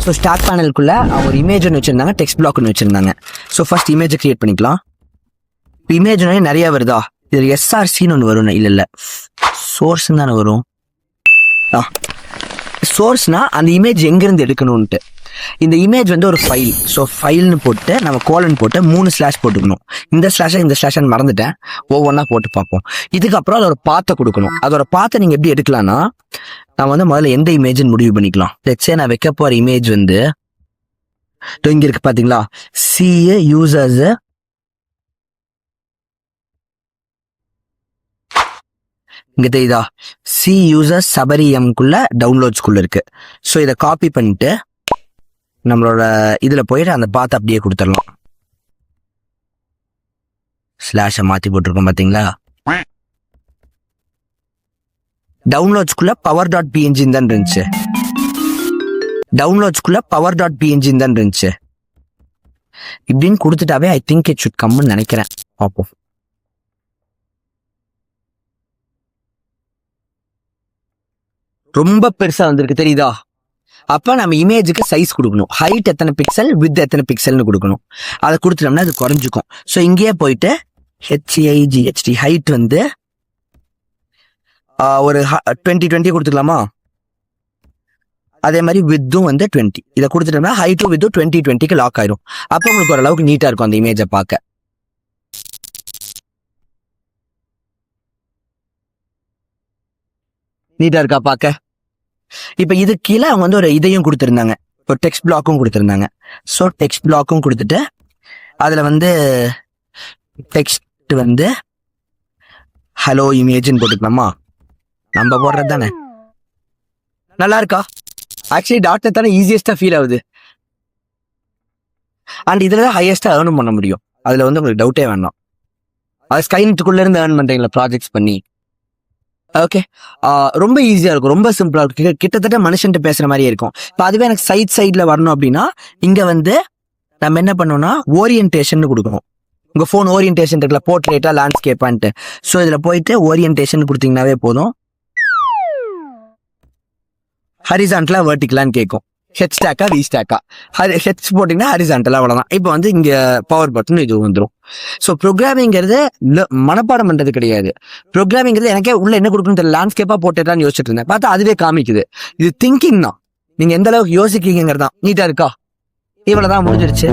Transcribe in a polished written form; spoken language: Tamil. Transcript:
ஸோ ஸ்டார்ட் பேனலுக்குள்ள ஒரு இமேஜ் ஒன்று வச்சிருந்தாங்க, டெக்ஸ்ட் பிளாக் ஒன்று வச்சிருந்தாங்க. ஸோ ஃபர்ஸ்ட் இமேஜை கிரியேட் பண்ணிக்கலாம். இமேஜ் நிறைய வருதா, இது எஸ்ஆர்சின்னு ஒன்று வரும். இல்லை சோர்ஸ்ன்னு தானே வரும். சோர்ஸ்னா அந்த இமேஜ் எங்கேருந்து எடுக்கணும்ன்ட்டு. இந்த இமேஜ் ஒரு ஃபைல். ஸோ ஃபைல்னு போட்டு நம்ம கோலன் போட்டு 3 ஸ்லாஷ் போட்டுக்கணும். இந்த ஸ்லாஷன் மறந்துட்டேன், ஒவ்வொன்றா போட்டு பார்ப்போம். இதுக்கப்புறம் அதோட பாத்தை கொடுக்கணும். அதோட பாத்தை நீங்கள் எப்படி எடுக்கலாம்னா, நான் முதல்ல எந்த இமேஜ்னு முடிவு பண்ணிக்கலாம். லெட்ஸே நான் வைக்க போகிற இமேஜ் இங்கே இருக்கு பார்த்தீங்களா, சிஏ யூசர்ஸ் இங்கே தெரியுதா, சி யூசர்ஸ் சபரியம்குள்ள டவுன்லோட்ஸ்குள்ள இருக்கு. ஸோ இதை காப்பி பண்ணிட்டு நம்மளோட இதில் போயிட்டு அந்த பாத்தை அப்படியே கொடுத்துடலாம். ஸ்லாஷை மாற்றி போட்டிருக்கோம் பார்த்தீங்களா. டவுன்லோட்ஸ்குள்ள பவர் டாட் பிஎன்ஜின் தான் இருந்துச்சு. இப்படின்னு கொடுத்துட்டாவே ஐ திங்க் இட் ஷுட் கம்னு நினைக்கிறேன். பார்ப்போம். ரொம்ப பெருசா வந்திருக்கு தெரியுதா. அப்ப நம்ம இமேஜுக்கு சைஸ் கொடுக்கணும். ஹைட் எத்தனை பிக்சல், வித் எத்தனை பிக்சல்னு கொடுக்கணும். அதை கொடுத்துட்டோம்னா அது குறைஞ்சிக்கும். ஸோ இங்கேயே போயிட்டு HIGHT ஹைட் ஒரு 20 கொடுத்துக்கலாமா. அதே மாதிரி வித்தும் 20. இதை கொடுத்துட்டோம்னா ஹைட்டும் வித்தும் 20 லாக் ஆயிரும். அப்போ உங்களுக்கு ஓரளவுக்கு நீட்டா இருக்கும் அந்த இமேஜை பார்க்க. நீட்டா இருக்கா பார்க்க. இப்ப இது கீழே அவங்க ஒரு இதையும் கொடுத்துருந்தாங்க, ஒரு டெக்ஸ்ட் பிளாக்கும் கொடுத்துருந்தாங்க. ஸோ டெக்ஸ்ட் பிளாக்கும் கொடுத்துட்டு அதுல டெக்ஸ்ட் ஹலோ இமேஜ்னு போட்டுக்கலாமா. நம்ம போடுறது தானே. நல்லா இருக்கா. ஆக்சுவலி டாட் தானே ஈஸியஸ்டா ஃபீல் ஆகுது. அண்ட் இதுல ஹையஸ்டா ஏர்னும் பண்ண முடியும். அதுல உங்களுக்கு டவுட்டே வேண்டாம். அது ஸ்கைநெட்டுக்குள்ள இருந்து ஏர்ன் பண்றீங்களா ப்ராஜெக்ட்ஸ் பண்ணி. ஓகே, ரொம்ப ஈஸியா இருக்கும், ரொம்ப சிம்பிளா இருக்கும். கிட்டத்தட்ட மனுஷன்ட்டு பேசுற மாதிரியே இருக்கும். இப்போ அதுவே எனக்கு சைட்ல வரணும் அப்படின்னா இங்க நம்ம என்ன பண்ணோம்னா ஓரியன்டேஷன் கொடுக்கணும். உங்க போன் ஓரியன்டேஷன் இருக்குல்ல, போர்ட்ரேட்டா லேண்ட்ஸ்கேப்பான்ட்டு. ஸோ இதுல போயிட்டு ஓரியன்டேஷன் கொடுத்தீங்கன்னாவே போதும். ஹரிசான்டலா வெர்டிகலான்னு கேட்கும். ஹெச் ஸ்டாக்கா வி ஸ்டாக்கா, ஹெச் போட்டிங்கன்னா ஹரிசான்டலா அவ்வளோதான். இப்போ இங்க பவர் பட்டன் இது வந்துடும். ஸோ ப்ரோக்ராமிங்கிறது மனப்பாடம் பண்றது கிடையாது. ப்ரோக்ராமிங்கிறது எனக்கே உள்ள என்ன கொடுக்கணும் தெரியல, லேண்ட்ஸ்கேப்பா போட்டுட்டான்னு யோசிச்சுட்டு இருந்தேன். பார்த்தா அதுவே காமிக்குது. இது திங்கிங் தான். நீங்க எந்த அளவுக்கு யோசிக்கிறீங்கிறது தான். நீட்டா இருக்கா. இவ்வளவுதான், முடிஞ்சிருச்சு.